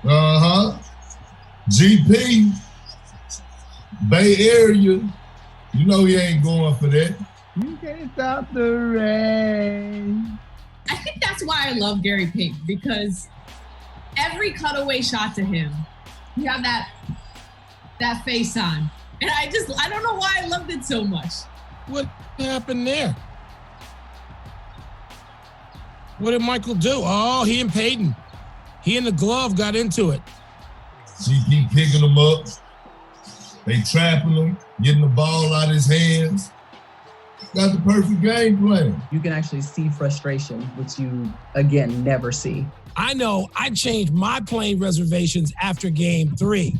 Uh-huh. GP, Bay Area. You know he ain't going for that. You can't stop the rain. I think that's why I love Gary Payton, because every cutaway shot to him, you have that face on. And I don't know why I loved it so much. What happened there? What did Michael do? Oh, he and Payton. He and the glove got into it. GP picking him up. They trapping him, getting the ball out of his hands. Got the perfect game plan. You can actually see frustration, which you, again, never see. I know I changed my plane reservations after game 3.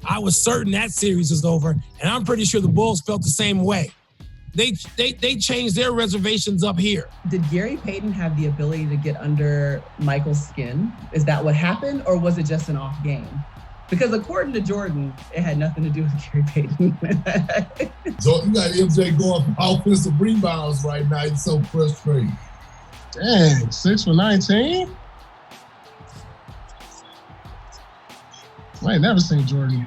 I was certain that series was over, and I'm pretty sure the Bulls felt the same way. They changed their reservations up here. Did Gary Payton have the ability to get under Michael's skin? Is that what happened, or was it just an off game? Because according to Jordan, it had nothing to do with Gary Payton. So you got MJ going for offensive rebounds right now. He's so frustrated. Dang, 6 for 19? I ain't never seen Jordan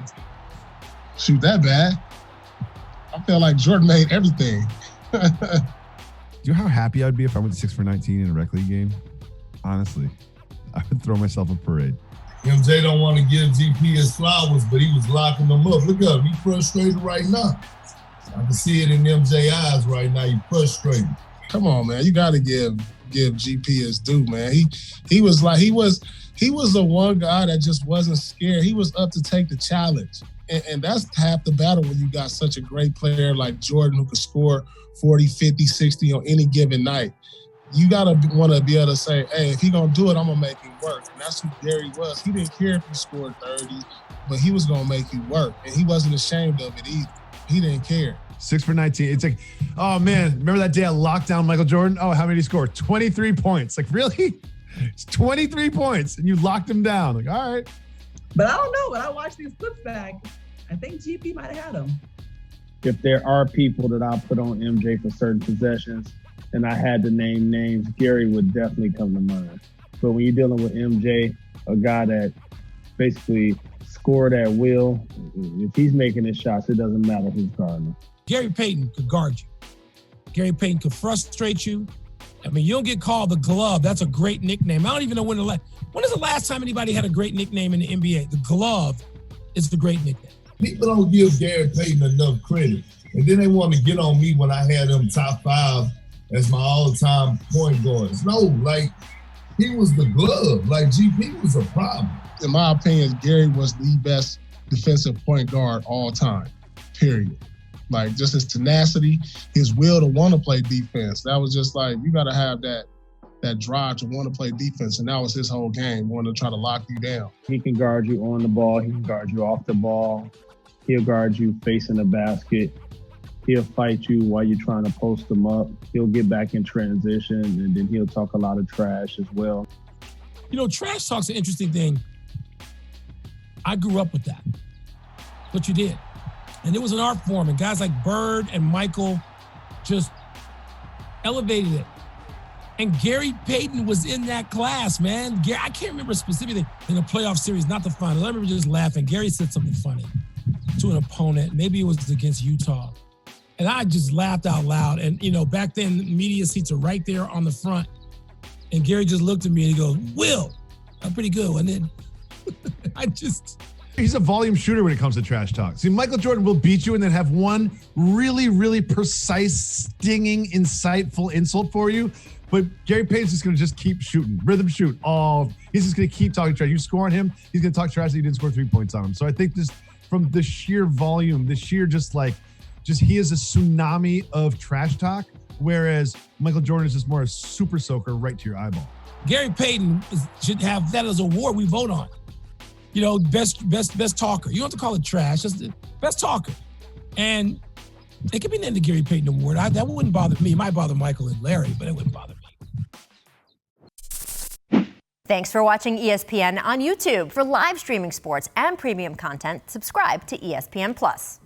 shoot that bad. I feel like Jordan made everything. Do you know how happy I'd be if I went 6 for 19 in a rec league game? Honestly, I would throw myself a parade. MJ don't want to give GP his flowers, but he was locking them up. Look at him. He's frustrated right now. I can see it in MJ eyes right now. He's frustrated. Come on, man. You got to give GP his due, man. He was the one guy that just wasn't scared. He was up to take the challenge. And that's half the battle when you got such a great player like Jordan who could score 40, 50, 60 on any given night. You got to want to be able to say, hey, if he going to do it, I'm going to make it work. And that's who Gary was. He didn't care if he scored 30, but he was going to make you work. And he wasn't ashamed of it either. He didn't care. 6 for 19. It's like, oh, man, remember that day I locked down Michael Jordan? Oh, how many did he score? 23 points. Like, really? It's 23 points, and you locked him down. Like, all right. But I don't know. When I watch these clips back, I think GP might have had him. If there are people that I'll put on MJ for certain possessions, and I had to name names, Gary would definitely come to mind. But when you're dealing with MJ, a guy that basically scored at will, if he's making his shots, it doesn't matter who's guarding him. Gary Payton could guard you. Gary Payton could frustrate you. I mean, you don't get called the glove. That's a great nickname. I don't even know when is the last time anybody had a great nickname in the NBA? The glove is the great nickname. People don't give Gary Payton enough credit. And then they want to get on me when I had him top 5 as my all-time point guards. No, like, he was the glove. Like, GP was a problem. In my opinion, Gary was the best defensive point guard all time, period. Like, just his tenacity, his will to want to play defense. That was just like, you got to have that drive to want to play defense. And that was his whole game, wanting to try to lock you down. He can guard you on the ball. He can guard you off the ball. He'll guard you facing the basket. He'll fight you while you're trying to post him up. He'll get back in transition, and then he'll talk a lot of trash as well. You know, trash talk's an interesting thing. I grew up with that. What you did. And it was an art form, and guys like Bird and Michael just elevated it. And Gary Payton was in that class, man. I can't remember specifically in a playoff series, not the final. I remember just laughing. Gary said something funny to an opponent. Maybe it was against Utah. And I just laughed out loud. And, you know, back then, media seats are right there on the front. And Gary just looked at me and he goes, Will, I'm pretty good, wasn't it? He's a volume shooter when it comes to trash talk. See, Michael Jordan will beat you and then have one really, really precise, stinging, insightful insult for you. But Gary Payton's just going to just keep shooting, rhythm shoot. He's just going to keep talking trash. You score on him, he's going to talk trash that you didn't score 3 points on him. So I think just from the sheer volume, the sheer he is a tsunami of trash talk, whereas Michael Jordan is just more a super soaker right to your eyeball. Gary Payton should have that as an award we vote on. You know, best talker. You don't have to call it trash. Just the best talker. And it could be named the Gary Payton Award. That wouldn't bother me. It might bother Michael and Larry, but it wouldn't bother me. Thanks for watching ESPN on YouTube. For live streaming sports and premium content, subscribe to ESPN+.